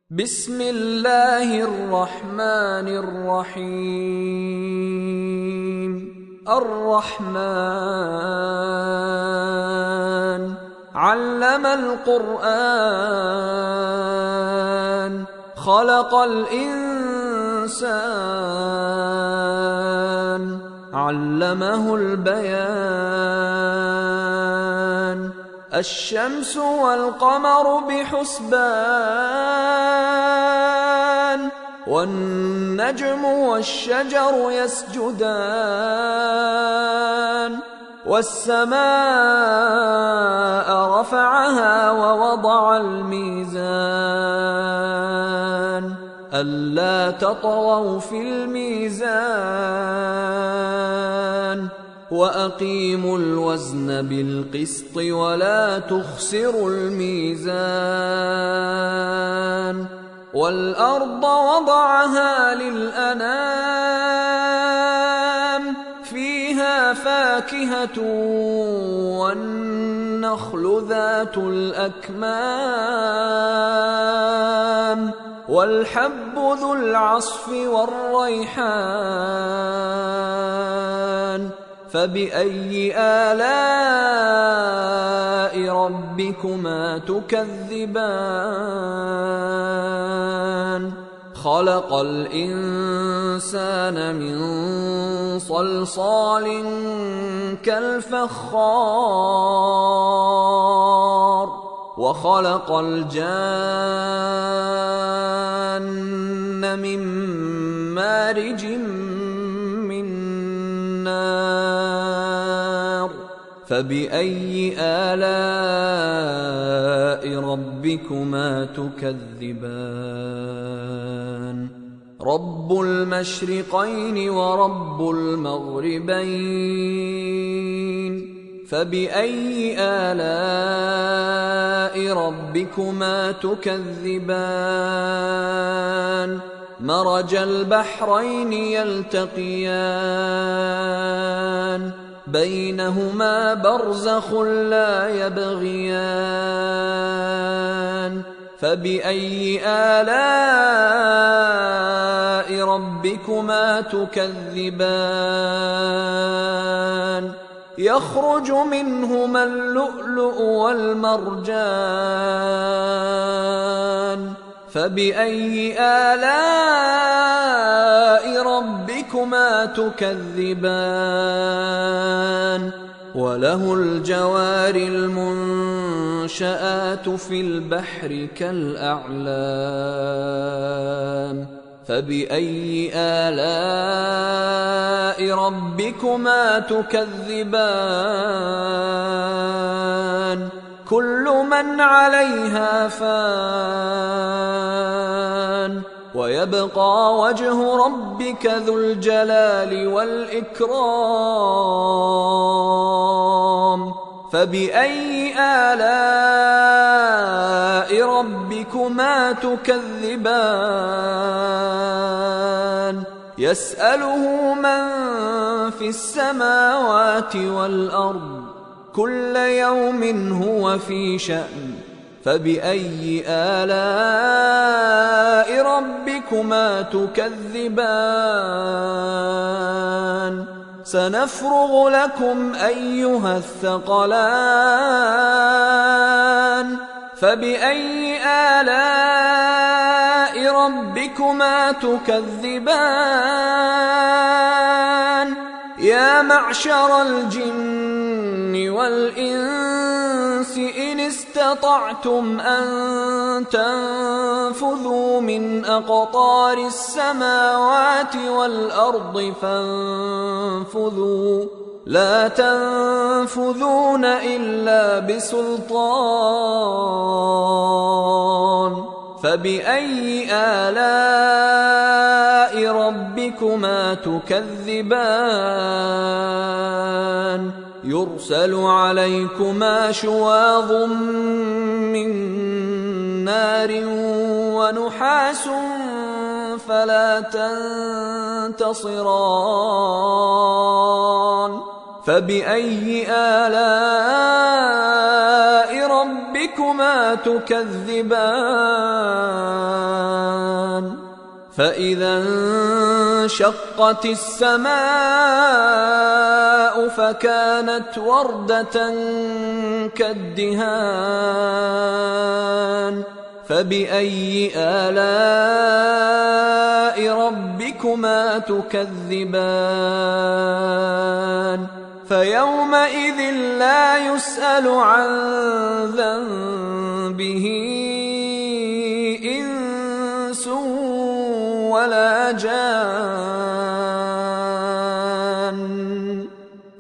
بسم الله الرحمن الرحيم. الرحمن علم القرآن، خلق الإنسان، علمه البيان. الشمس والقمر بحسبان، والنجم والشجر يسجدان. والسماء رفعها ووضع الميزان، ألا تطغوا في الميزان، وأقيموا الوزن بالقسط ولا تخسروا الميزان. والأرض وضعها للأنام، فيها فاكهة والنخل ذات الأكمام، والحب ذو العصف والريحان. فبأي آلاء ربكما تكذبان؟ خلق الإنسان من صلصال كالفخار، وخلق الجان من مارج من نار. فبأي آلاء ربكما تكذبان؟ رب المشرقين ورب المغربين. فبأي آلاء ربكما تكذبان؟ مرج البحرين يلتقيان، بينهما برزخ لا يبغيان. فبأي آلاء ربكما تكذبان؟ يخرج منهما اللؤلؤ والمرجان. فبأي آلاء ربكما تكذبان؟ وله الجوار المنشآت في البحر كالأعلام. فبأي آلاء ربكما تكذبان؟ كل من عليها فان، ويبقى وجه ربك ذو الجلال والإكرام. فبأي آلاء ربكما تكذبان؟ يسأله من في السماوات والأرض، كل يوم هو في شأن. فبأي آلاء ربكما تكذبان؟ سنفرغ لكم أيها الثقلان. فبأي آلاء ربكما تكذبان؟ يا معشر الجن والإنس إن استطعتم أن تنفذوا من أقطار السماوات والأرض فانفذوا، لا تنفذون إلا بسلطان. فبأي آلاء ربكما تكذبان؟ يرسل عليكما شواظ من نار ونحاس فلا تنتصران. فبأي آلاء ربكما تكذبان؟ فإذا انشقت السماء فكانت وردة كالدهان فبأي آلاء ربكما تكذبان فيومئذ لا يسأل عن ذنبه إنس ولا جان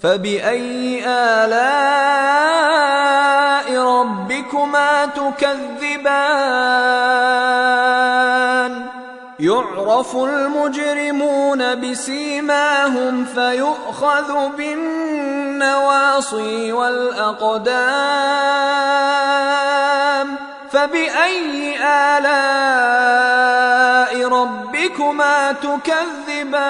فبأي آلاء ربكما تكذبان يعرف المجرمون بسيماهم فيؤخذ بالنواصي والأقدام فبأي آلاء ربكما تكذبان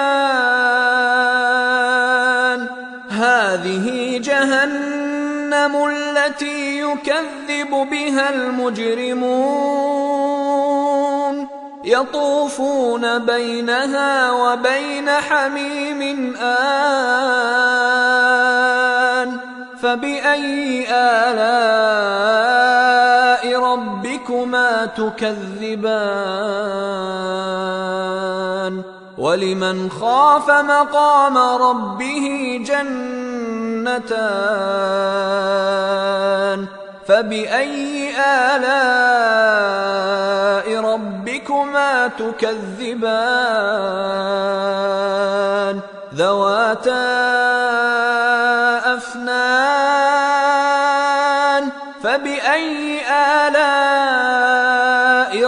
هذه جهنم التي يكذب بها المجرمون يطوفون بينها وبين حميم آن فبأي آلاء ربكما تكذبان ولمن خاف مقام ربه جنتان فبأي آلاء ربكما تكذبان ذواتا أفنان فبأي آلاء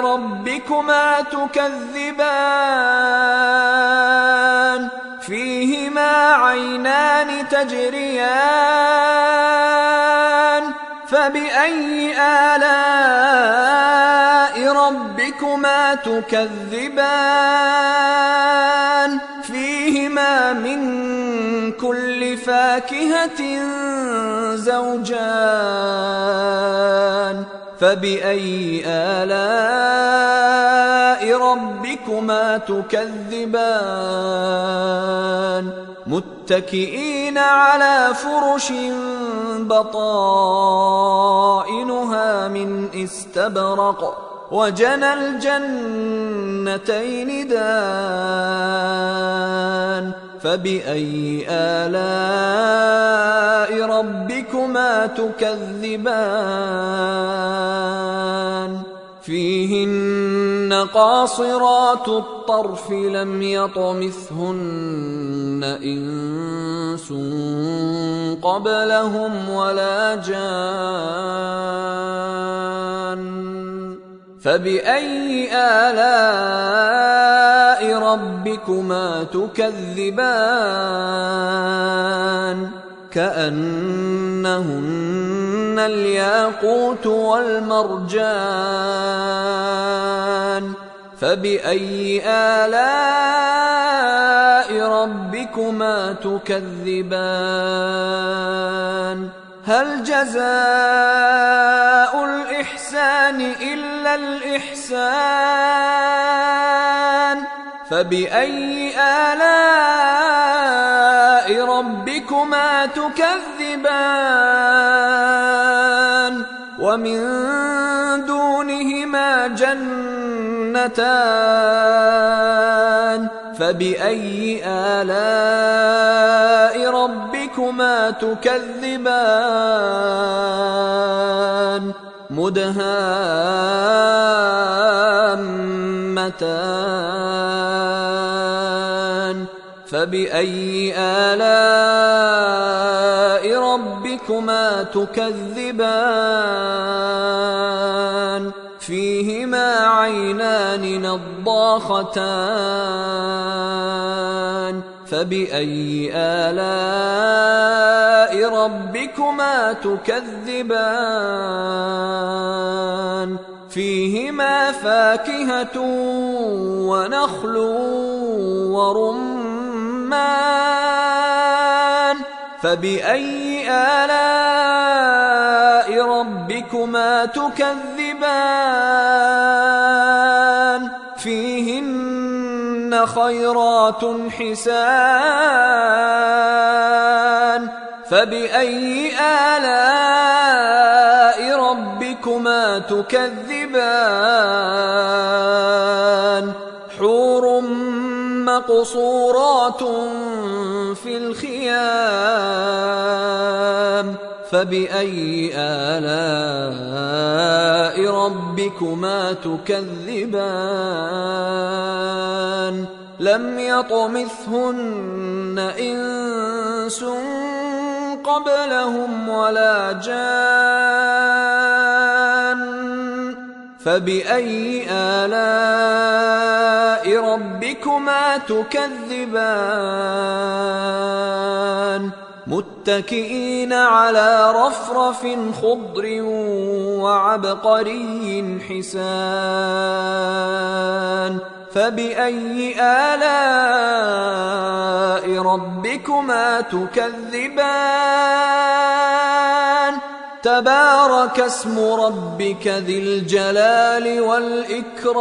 ربكما تكذبان فيهما عينان تجريان فبأي آلاء ربكما تكذبان فيهما من كل فاكهة زوجان فبأي آلاء ربكما تكذبان متكئين على فرش بطائنها من استبرق وجنى الجنتين دان فبأي آلاء ربكما تكذبان فيهن قاصرات الطرف لم يطمثهن إنس قبلهم ولا جان فبأي آلاء ربكما تكذبان كأنهن الياقوت والمرجان فبأي آلاء ربكما تكذبان هل جزاء الإحسان إلا الإحسان فبأي آلاء ربكما تكذبان ومن دونهما جنتان فبأي آلاء ربكما تكذبان مدهامتان فبأي آلاء ربكما تكذبان فيهما عينان نضاختان فبأي آلاء ربكما تكذبان فيهما فاكهة ونخل ورمان فبأي آلاء ربكما تكذبان فيهن خيرات حسان فبأي آلاء ربكما تكذبان حور مقصورات في الخيام فبأي آلاء ربكما تكذبان لم يطمثهن إنس قبلهم ولا جان فبأي آلاء ربكما تكذبان متكئين على رفرف خضر وعبقري حسان فبأي آلاء ربكما تكذبان تبارك اسم ربك ذي الجلال والإكرام